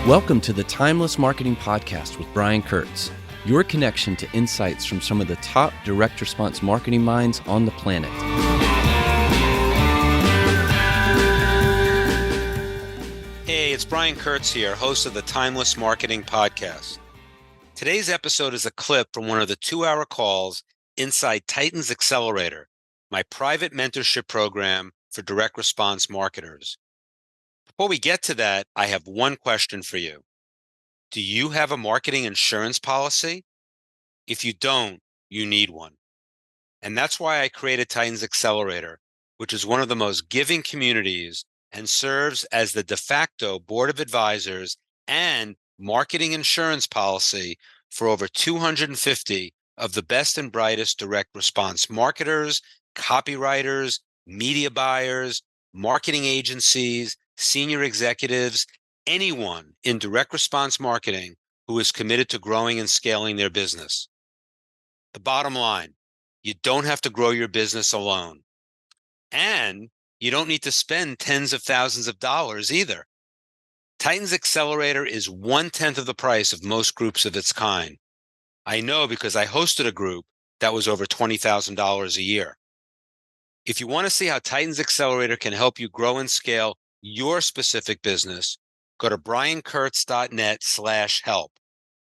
Welcome to the Timeless Marketing Podcast with Brian Kurtz, your connection to insights from some of the top direct response marketing minds on the planet. Hey, it's Brian Kurtz here, host of the Timeless Marketing Podcast. Today's episode is a clip from one of the 2-hour calls inside Titan's Accelerator, my private mentorship program for direct response marketers. Before we get to that, I have one question for you. Do you have a marketing insurance policy? If you don't, you need one. And that's why I created Titan's Accelerator, which is one of the most giving communities and serves as the de facto board of advisors and marketing insurance policy for over 250 of the best and brightest direct response marketers, copywriters, media buyers, marketing agencies, senior executives, anyone in direct response marketing who is committed to growing and scaling their business. The bottom line, you don't have to grow your business alone. And you don't need to spend tens of thousands of dollars either. Titan's Accelerator is 1/10 of the price of most groups of its kind. I know because I hosted a group that was over $20,000 a year. If you want to see how Titan's Accelerator can help you grow and scale your specific business, go to briankurtz.net/help.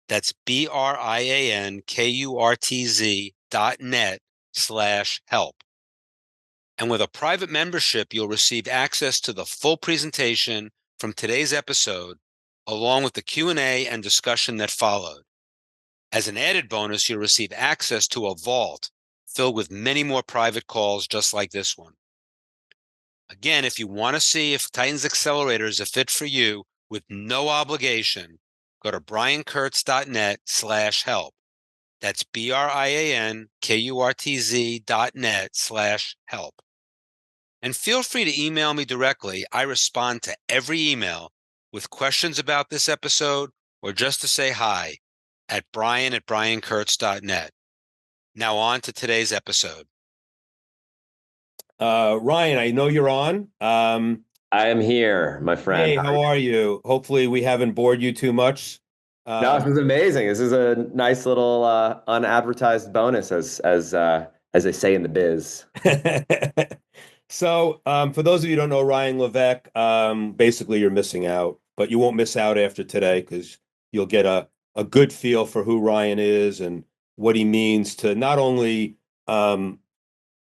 That's BRIANKURTZ.net/help. And with a private membership, you'll receive access to the full presentation from today's episode, along with the Q&A and discussion that followed. As an added bonus, you'll receive access to a vault filled with many more private calls just like this one. Again, if you want to see if Titan's Accelerator is a fit for you with no obligation, go to briankurtz.net/help. That's BRIANKURTZ.net/help. And feel free to email me directly. I respond to every email with questions about this episode or just to say hi at brian@briankurtz.net. Now on to today's episode. Ryan, I know you're on. I am here, my friend. Hey, how are you? Hopefully we haven't bored you too much. No, this is amazing. This is a nice little unadvertised bonus, as they say in the biz. So, for those of you who don't know Ryan Levesque, basically you're missing out, but you won't miss out after today because you'll get a good feel for who Ryan is and what he means to not only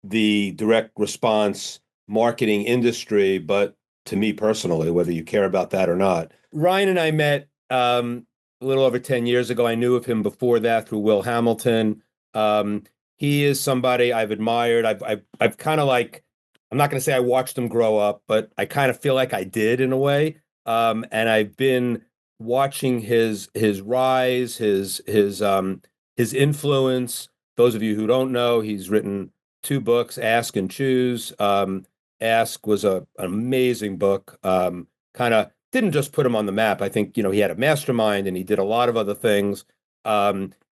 the direct response marketing industry, but to me personally, whether you care about that or not. Ryan and I met a little over 10 years ago. I knew of him before that through Will Hamilton. He is somebody I've admired. I've kind of like, I'm not going to say I watched him grow up, but I kind of feel like I did in a way. And I've been watching his rise, his influence. Those of you who don't know, he's written 2 books, Ask and Choose. Ask was an amazing book. Kind of didn't just put him on the map. I think, he had a mastermind and he did a lot of other things.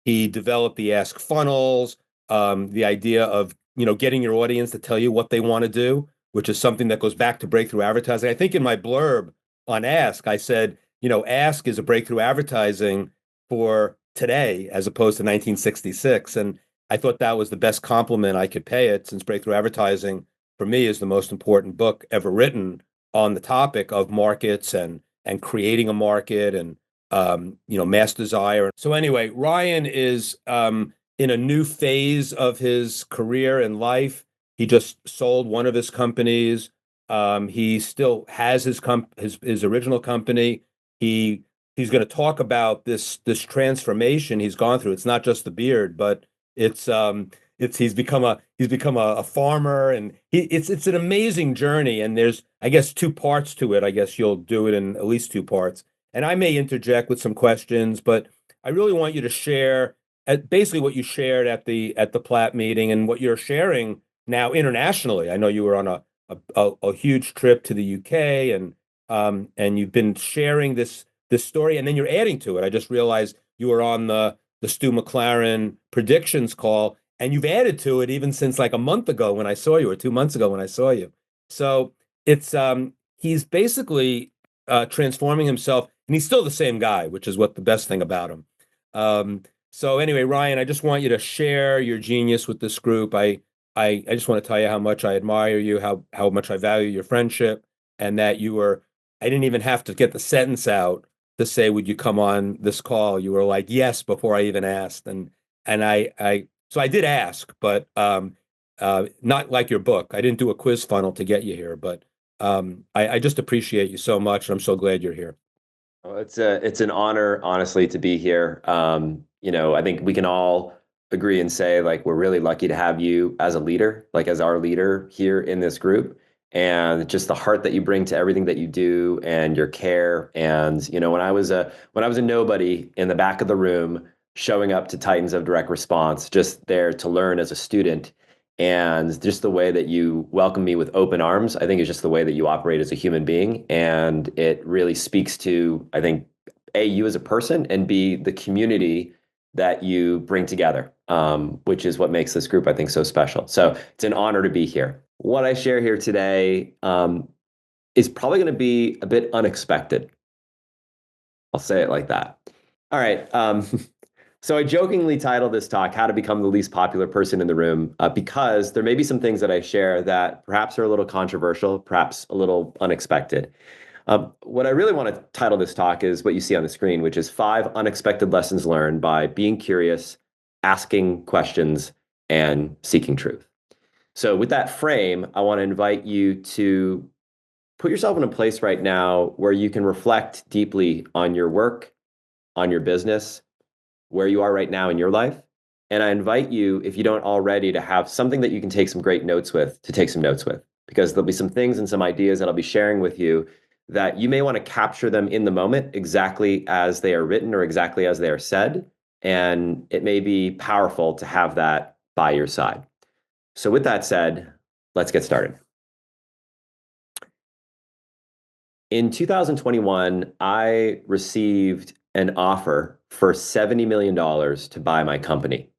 He developed the Ask funnels, the idea of, getting your audience to tell you what they want to do, which is something that goes back to breakthrough advertising. I think in my blurb on Ask, I said, Ask is a breakthrough advertising for today as opposed to 1966. And I thought that was the best compliment I could pay it, since breakthrough advertising for me is the most important book ever written on the topic of markets and creating a market and mass desire. So anyway, Ryan is in a new phase of his career and life. He just sold one of his companies. He still has his original company. He's going to talk about this transformation he's gone through. It's not just the beard, but he's become a farmer, and it's an amazing journey. And there's, I guess, 2 parts to it. I guess you'll do it in at least 2 parts. And I may interject with some questions, but I really want you to share basically what you shared at the Platt meeting and what you're sharing now internationally. I know you were on a huge trip to the UK, and you've been sharing this story, and then you're adding to it. I just realized you were on the Stu McLaren predictions call, and you've added to it even since like a month ago when I saw you, or 2 months ago when I saw you. So it's he's basically transforming himself. and he's still the same guy, which is what the best thing about him. So anyway, Ryan, I just want you to share your genius with this group. I just want to tell you how much I admire you, how much I value your friendship, and that I didn't even have to get the sentence out to say, would you come on this call? You were like, yes, before I even asked. And so I did ask, but not like your book. I didn't do a quiz funnel to get you here, but I just appreciate you so much, and I'm so glad you're here. Well, it's an honor, honestly, to be here. I think we can all agree and say, like, we're really lucky to have you as a leader, like as our leader here in this group, and just the heart that you bring to everything that you do and your care. And when I was a nobody in the back of the room, showing up to Titans of Direct Response, just there to learn as a student. And just the way that you welcome me with open arms, I think is just the way that you operate as a human being. And it really speaks to, I think, A, you as a person, and B, the community that you bring together, which is what makes this group, I think, so special. So it's an honor to be here. What I share here today is probably going to be a bit unexpected. I'll say it like that. All right. So I jokingly titled this talk, How to Become the Least Popular Person in the Room, because there may be some things that I share that perhaps are a little controversial, perhaps a little unexpected. What I really want to title this talk is what you see on the screen, which is 5 Unexpected Lessons Learned by Being Curious, Asking Questions, and Seeking Truth. So with that frame, I want to invite you to put yourself in a place right now where you can reflect deeply on your work, on your business, where you are right now in your life. And I invite you, if you don't already, to have something that you can take some great notes with, to take some notes with, because there'll be some things and some ideas that I'll be sharing with you that you may want to capture them in the moment exactly as they are written or exactly as they are said. And it may be powerful to have that by your side. So with that said, let's get started. In 2021, I received an offer for $70 million to buy my company.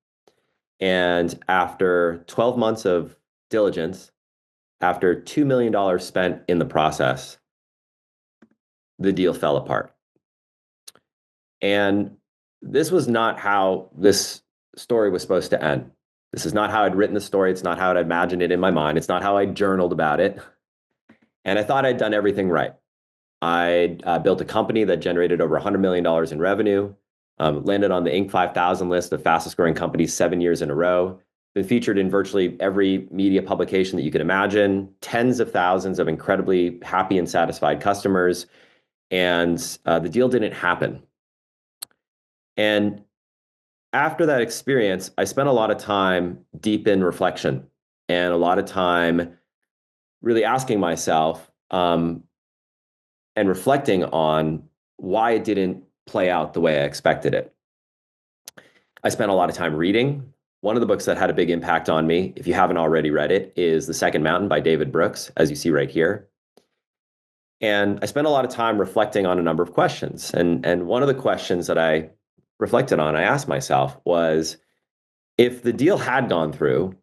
And after 12 months of diligence, after $2 million spent in the process, the deal fell apart. And this was not how this story was supposed to end. This is not how I'd written the story. It's not how I'd imagined it in my mind. It's not how I journaled about it. And I thought I'd done everything right. I built a company that generated over $100 million in revenue, landed on the Inc. 5000 list of fastest growing companies 7 years in a row, been featured in virtually every media publication that you could imagine, tens of thousands of incredibly happy and satisfied customers, and the deal didn't happen. And after that experience, I spent a lot of time deep in reflection and a lot of time really asking myself, and reflecting on why it didn't play out the way I expected it. I spent a lot of time reading. One of the books that had a big impact on me, if you haven't already read it, is The Second Mountain by David Brooks, as you see right here. And I spent a lot of time reflecting on a number of questions. And one of the questions that I reflected on, I asked myself was, if the deal had gone through,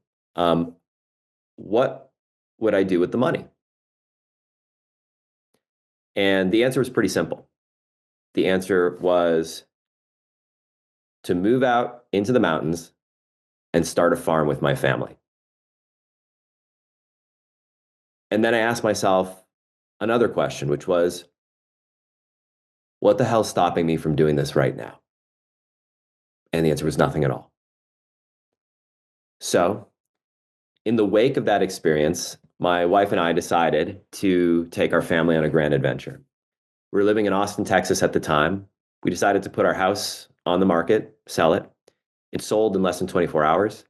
what would I do with the money? And the answer was pretty simple. The answer was to move out into the mountains and start a farm with my family. And then I asked myself another question, which was, what the hell's stopping me from doing this right now? And the answer was nothing at all. So, in the wake of that experience, my wife and I decided to take our family on a grand adventure. We were living in Austin, Texas at the time. We decided to put our house on the market, sell it. It sold in less than 24 hours.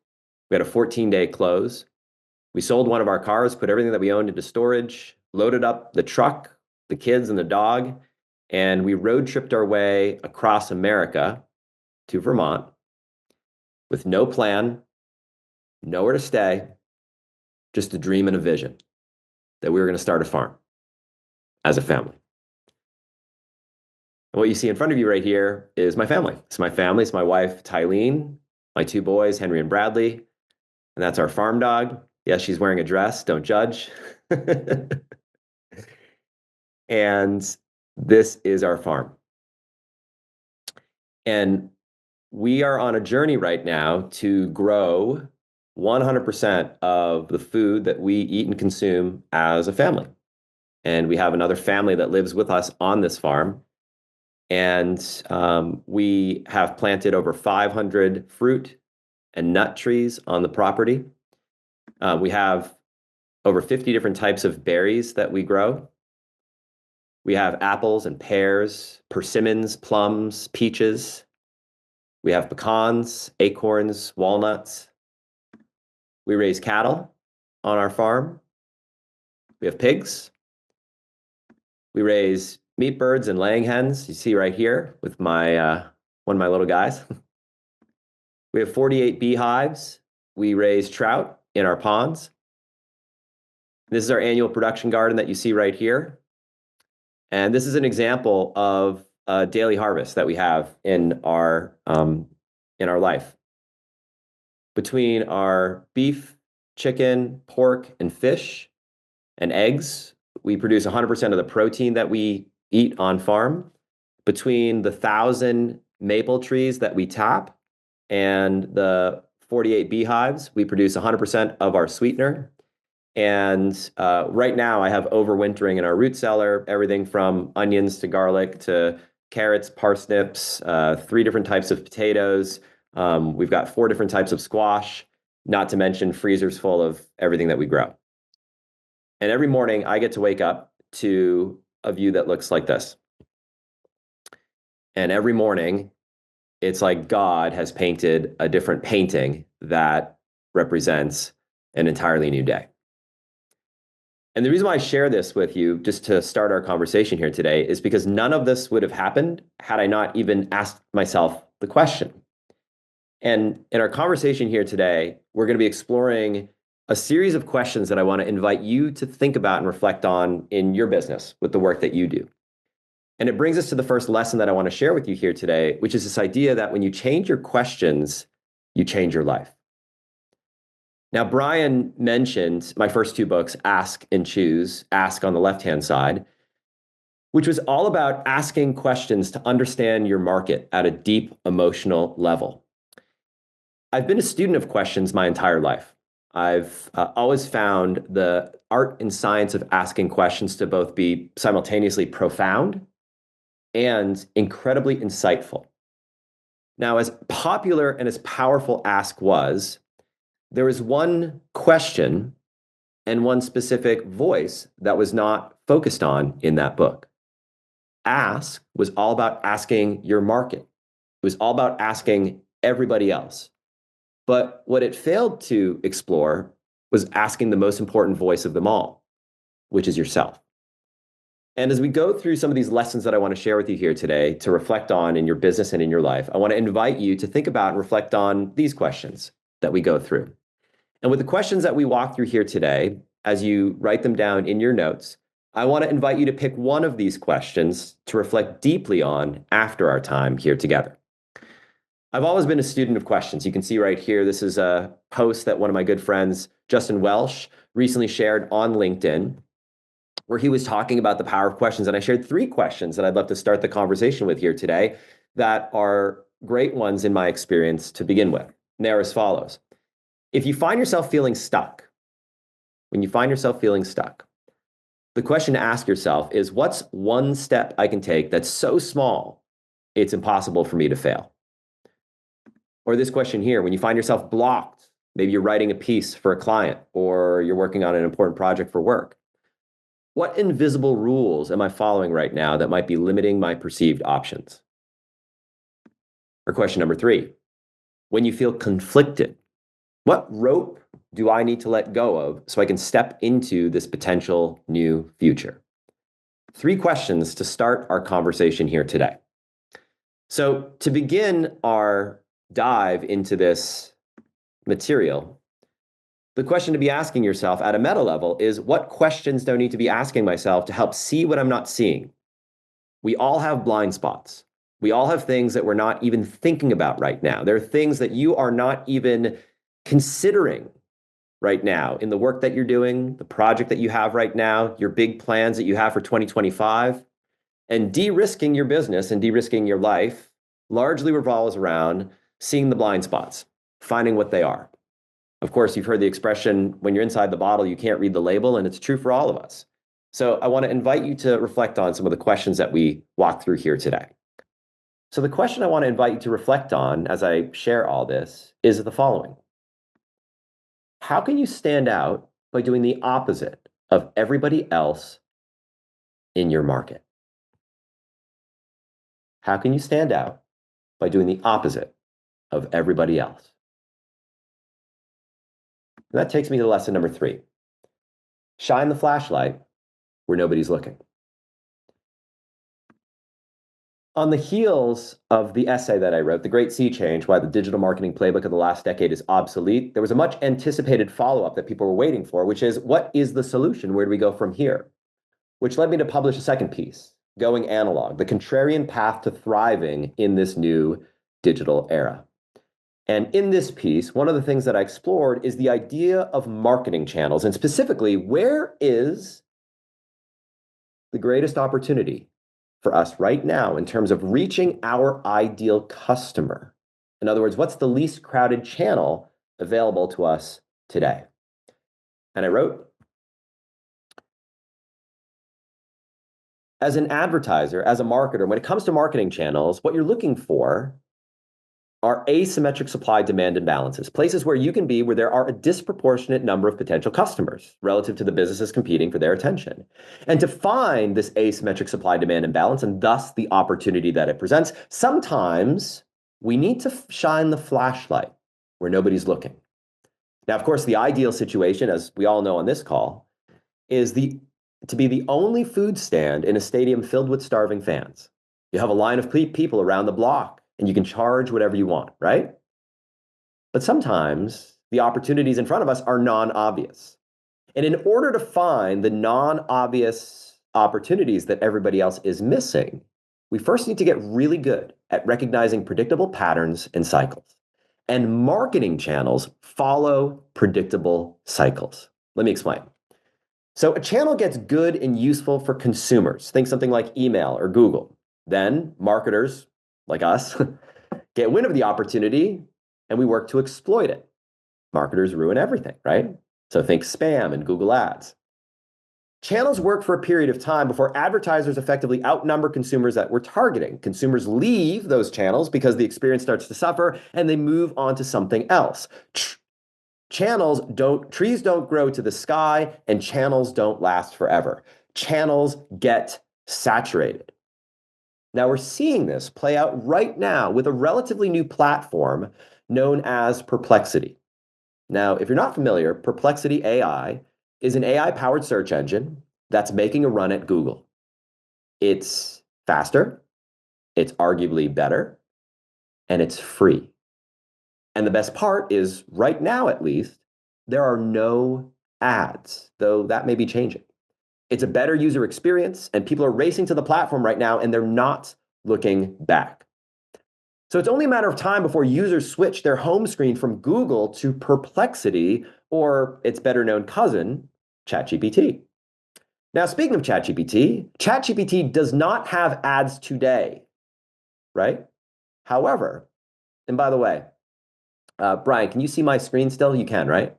We had a 14-day close. We sold one of our cars, put everything that we owned into storage, loaded up the truck, the kids, and the dog, and we road tripped our way across America to Vermont with no plan, nowhere to stay, just a dream and a vision that we were going to start a farm as a family. And what you see in front of you right here is my family. It's my family. It's my wife, Tylene, my 2 boys, Henry and Bradley, and that's our farm dog. Yes, she's wearing a dress. Don't judge. And this is our farm. And we are on a journey right now to grow 100% of the food that we eat and consume as a family. And we have another family that lives with us on this farm. And we have planted over 500 fruit and nut trees on the property. We have over 50 different types of berries that we grow. We have apples and pears, persimmons, plums, peaches. We have pecans, acorns, walnuts. We raise cattle on our farm. We have pigs. We raise meat birds and laying hens. You see right here with my one of my little guys. We have 48 beehives. We raise trout in our ponds. This is our annual production garden that you see right here. And this is an example of a daily harvest that we have in our life. Between our beef, chicken, pork, and fish, and eggs, we produce 100% of the protein that we eat on farm. Between the 1,000 maple trees that we tap and the 48 beehives, we produce 100% of our sweetener. And right now I have overwintering in our root cellar, everything from onions to garlic to carrots, parsnips, 3 different types of potatoes. We've got 4 different types of squash, not to mention freezers full of everything that we grow. And every morning I get to wake up to a view that looks like this. And every morning it's like God has painted a different painting that represents an entirely new day. And the reason why I share this with you, just to start our conversation here today, is because none of this would have happened had I not even asked myself the question. And in our conversation here today, we're going to be exploring a series of questions that I want to invite you to think about and reflect on in your business with the work that you do. And it brings us to the first lesson that I want to share with you here today, which is this idea that when you change your questions, you change your life. Now, Brian mentioned my first 2 books, Ask and Choose, Ask on the left-hand side, which was all about asking questions to understand your market at a deep emotional level. I've been a student of questions my entire life. I've always found the art and science of asking questions to both be simultaneously profound and incredibly insightful. Now, as popular and as powerful Ask was, there was one question and one specific voice that was not focused on in that book. Ask was all about asking your market. It was all about asking everybody else. But what it failed to explore was asking the most important voice of them all, which is yourself. And as we go through some of these lessons that I want to share with you here today to reflect on in your business and in your life, I want to invite you to think about and reflect on these questions that we go through. And with the questions that we walk through here today, as you write them down in your notes, I want to invite you to pick one of these questions to reflect deeply on after our time here together. I've always been a student of questions. You can see right here, this is a post that one of my good friends, Justin Welsh, recently shared on LinkedIn, where he was talking about the power of questions. And I shared 3 questions that I'd love to start the conversation with here today that are great ones in my experience to begin with. And they are as follows. If you find yourself feeling stuck, when you find yourself feeling stuck, the question to ask yourself is, what's one step I can take that's so small, it's impossible for me to fail? Or this question here, when you find yourself blocked, maybe you're writing a piece for a client or you're working on an important project for work, what invisible rules am I following right now that might be limiting my perceived options? Or question number 3, when you feel conflicted, what rope do I need to let go of so I can step into this potential new future? 3 questions to start our conversation here today. So to begin our dive into this material, the question to be asking yourself at a meta level is, what questions do I need to be asking myself to help see what I'm not seeing? We all have blind spots. We all have things that we're not even thinking about right now. There are things that you are not even considering right now in the work that you're doing, the project that you have right now, your big plans that you have for 2025, and de-risking your business and de-risking your life largely revolves around seeing the blind spots, finding what they are. Of course, you've heard the expression, when you're inside the bottle, you can't read the label, and it's true for all of us. So I want to invite you to reflect on some of the questions that we walk through here today. So the question I want to invite you to reflect on as I share all this is the following. How can you stand out by doing the opposite of everybody else in your market? How can you stand out by doing the opposite of everybody else? And that takes me to lesson number 3. Shine the flashlight where nobody's looking. On the heels of the essay that I wrote, The Great Sea Change, Why the Digital Marketing Playbook of the Last Decade is Obsolete, there was a much anticipated follow-up that people were waiting for, which is, what is the solution? Where do we go from here? Which led me to publish a second piece, Going Analog, the contrarian path to thriving in this new digital era. And in this piece, one of the things that I explored is the idea of marketing channels, and specifically, where is the greatest opportunity for us right now in terms of reaching our ideal customer? In other words, what's the least crowded channel available to us today? And I wrote, as an advertiser, as a marketer, when it comes to marketing channels, what you're looking for are asymmetric supply-demand imbalances, places where you can be where there are a disproportionate number of potential customers relative to the businesses competing for their attention. And to find this asymmetric supply-demand imbalance, and thus the opportunity that it presents, sometimes we need to shine the flashlight where nobody's looking. Now, of course, the ideal situation, as we all know on this call, is to be the only food stand in a stadium filled with starving fans. You have a line of people around the block, and you can charge whatever you want, right? But sometimes the opportunities in front of us are non-obvious. And in order to find the non-obvious opportunities that everybody else is missing, we first need to get really good at recognizing predictable patterns and cycles. And marketing channels follow predictable cycles. Let me explain. So a channel gets good and useful for consumers. Think something like email or Google. Then marketers, like us, get wind of the opportunity and we work to exploit it. Marketers ruin everything, right? So think spam and Google Ads. Channels work for a period of time before advertisers effectively outnumber consumers that we're targeting. Consumers leave those channels because the experience starts to suffer and they move on to something else. Trees don't grow to the sky, and channels don't last forever. Channels get saturated. Now we're seeing this play out right now with a relatively new platform known as Perplexity. Now, if you're not familiar, Perplexity AI is an AI-powered search engine that's making a run at Google. It's faster, it's arguably better, and it's free. And the best part is, right now at least, there are no ads, though that may be changing. It's a better user experience, and people are racing to the platform right now, and they're not looking back. So it's only a matter of time before users switch their home screen from Google to Perplexity, or its better known cousin, ChatGPT. Now, speaking of ChatGPT, ChatGPT does not have ads today, right? However, and by the way, Brian, can you see my screen still? You can, right?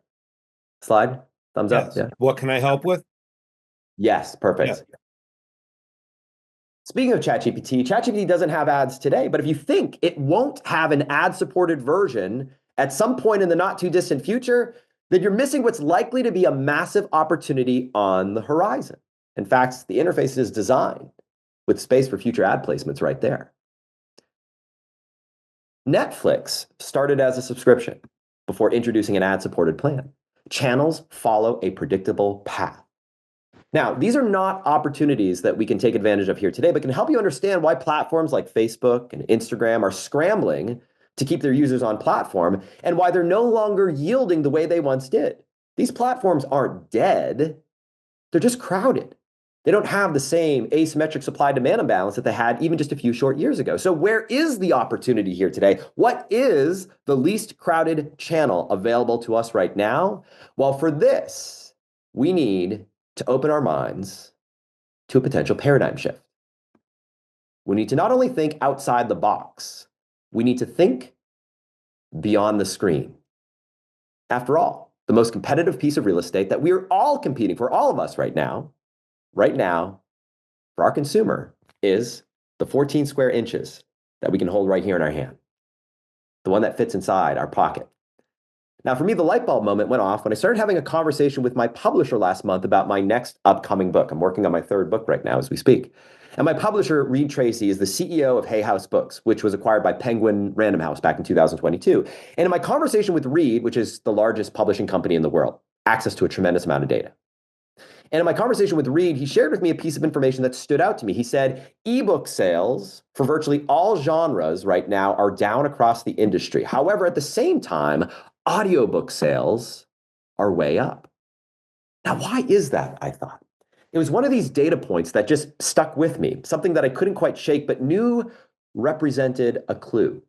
Slide, thumbs up. Yes. Yeah. What can I help with? Yes, perfect. Yeah. Speaking of ChatGPT, ChatGPT doesn't have ads today, but if you think it won't have an ad-supported version at some point in the not too distant future, then you're missing what's likely to be a massive opportunity on the horizon. In fact, the interface is designed with space for future ad placements right there. Netflix started as a subscription before introducing an ad-supported plan. Channels follow a predictable path. Now, these are not opportunities that we can take advantage of here today, but can help you understand why platforms like Facebook and Instagram are scrambling to keep their users on platform and why they're no longer yielding the way they once did. These platforms aren't dead, they're just crowded. They don't have the same asymmetric supply-demand imbalance that they had even just a few short years ago. So where is the opportunity here today? What is the least crowded channel available to us right now? Well, for this, we need to open our minds to a potential paradigm shift. We need to not only think outside the box, we need to think beyond the screen. After all, the most competitive piece of real estate that we're all competing for, all of us right now, for our consumer, is the 14 square inches that we can hold right here in our hand, the one that fits inside our pocket. Now, for me, the light bulb moment went off when I started having a conversation with my publisher last month about my next upcoming book. I'm working on my third book right now as we speak. And my publisher, Reed Tracy, is the CEO of Hay House Books, which was acquired by Penguin Random House back in 2022. And in my conversation with Reed, which is the largest publishing company in the world, access to a tremendous amount of data. And in my conversation with Reed, he shared with me a piece of information that stood out to me. He said, ebook sales for virtually all genres right now are down across the industry. However, at the same time, audiobook sales are way up. Now, why is that, I thought? It was one of these data points that just stuck with me, something that I couldn't quite shake, but knew represented a clue.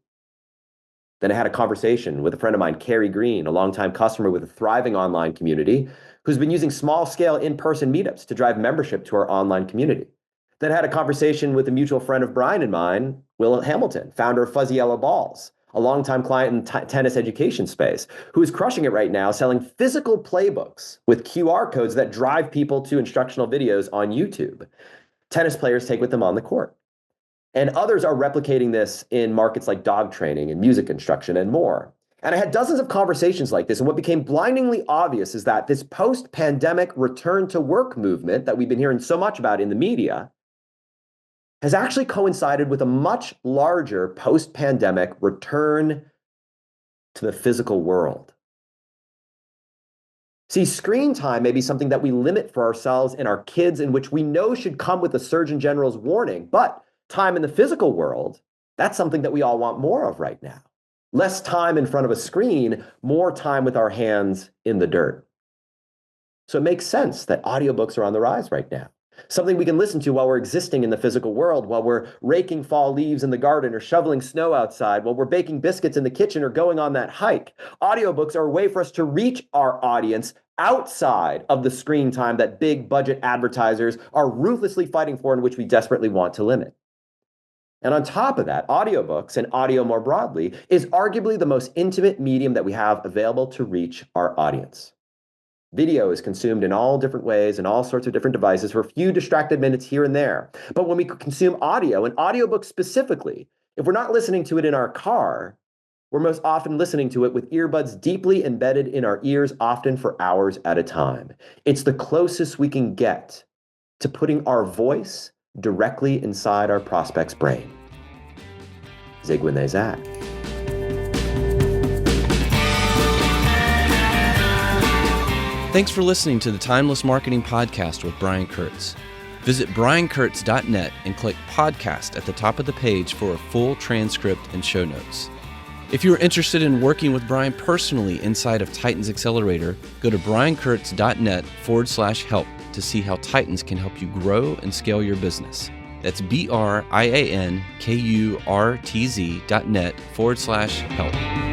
Then I had a conversation with a friend of mine, Carrie Green, a longtime customer with a thriving online community, who's been using small-scale in-person meetups to drive membership to our online community. Then I had a conversation with a mutual friend of Brian and mine, Will Hamilton, founder of Fuzzy Yellow Balls, a longtime client in the tennis education space, who is crushing it right now, selling physical playbooks with QR codes that drive people to instructional videos on YouTube. Tennis players take with them on the court. And others are replicating this in markets like dog training and music instruction and more. And I had dozens of conversations like this, and what became blindingly obvious is that this post-pandemic return to work movement that we've been hearing so much about in the media has actually coincided with a much larger post-pandemic return to the physical world. See, screen time may be something that we limit for ourselves and our kids, in which we know should come with the Surgeon General's warning, but time in the physical world, that's something that we all want more of right now. Less time in front of a screen, more time with our hands in the dirt. So it makes sense that audiobooks are on the rise right now. Something we can listen to while we're existing in the physical world, while we're raking fall leaves in the garden or shoveling snow outside, while we're baking biscuits in the kitchen or going on that hike. Audiobooks are a way for us to reach our audience outside of the screen time that big budget advertisers are ruthlessly fighting for and which we desperately want to limit. And on top of that, audiobooks and audio more broadly is arguably the most intimate medium that we have available to reach our audience. Video is consumed in all different ways and all sorts of different devices for a few distracted minutes here and there. But when we consume audio, and audiobooks specifically, if we're not listening to it in our car, we're most often listening to it with earbuds deeply embedded in our ears, often for hours at a time. It's the closest we can get to putting our voice directly inside our prospect's brain. Zig when they zag. Thanks for listening to the Timeless Marketing Podcast with Brian Kurtz. Visit briankurtz.net and click podcast at the top of the page for a full transcript and show notes. If you are interested in working with Brian personally inside of Titans Accelerator, go to briankurtz.net/help to see how Titans can help you grow and scale your business. That's briankurtz.net/help.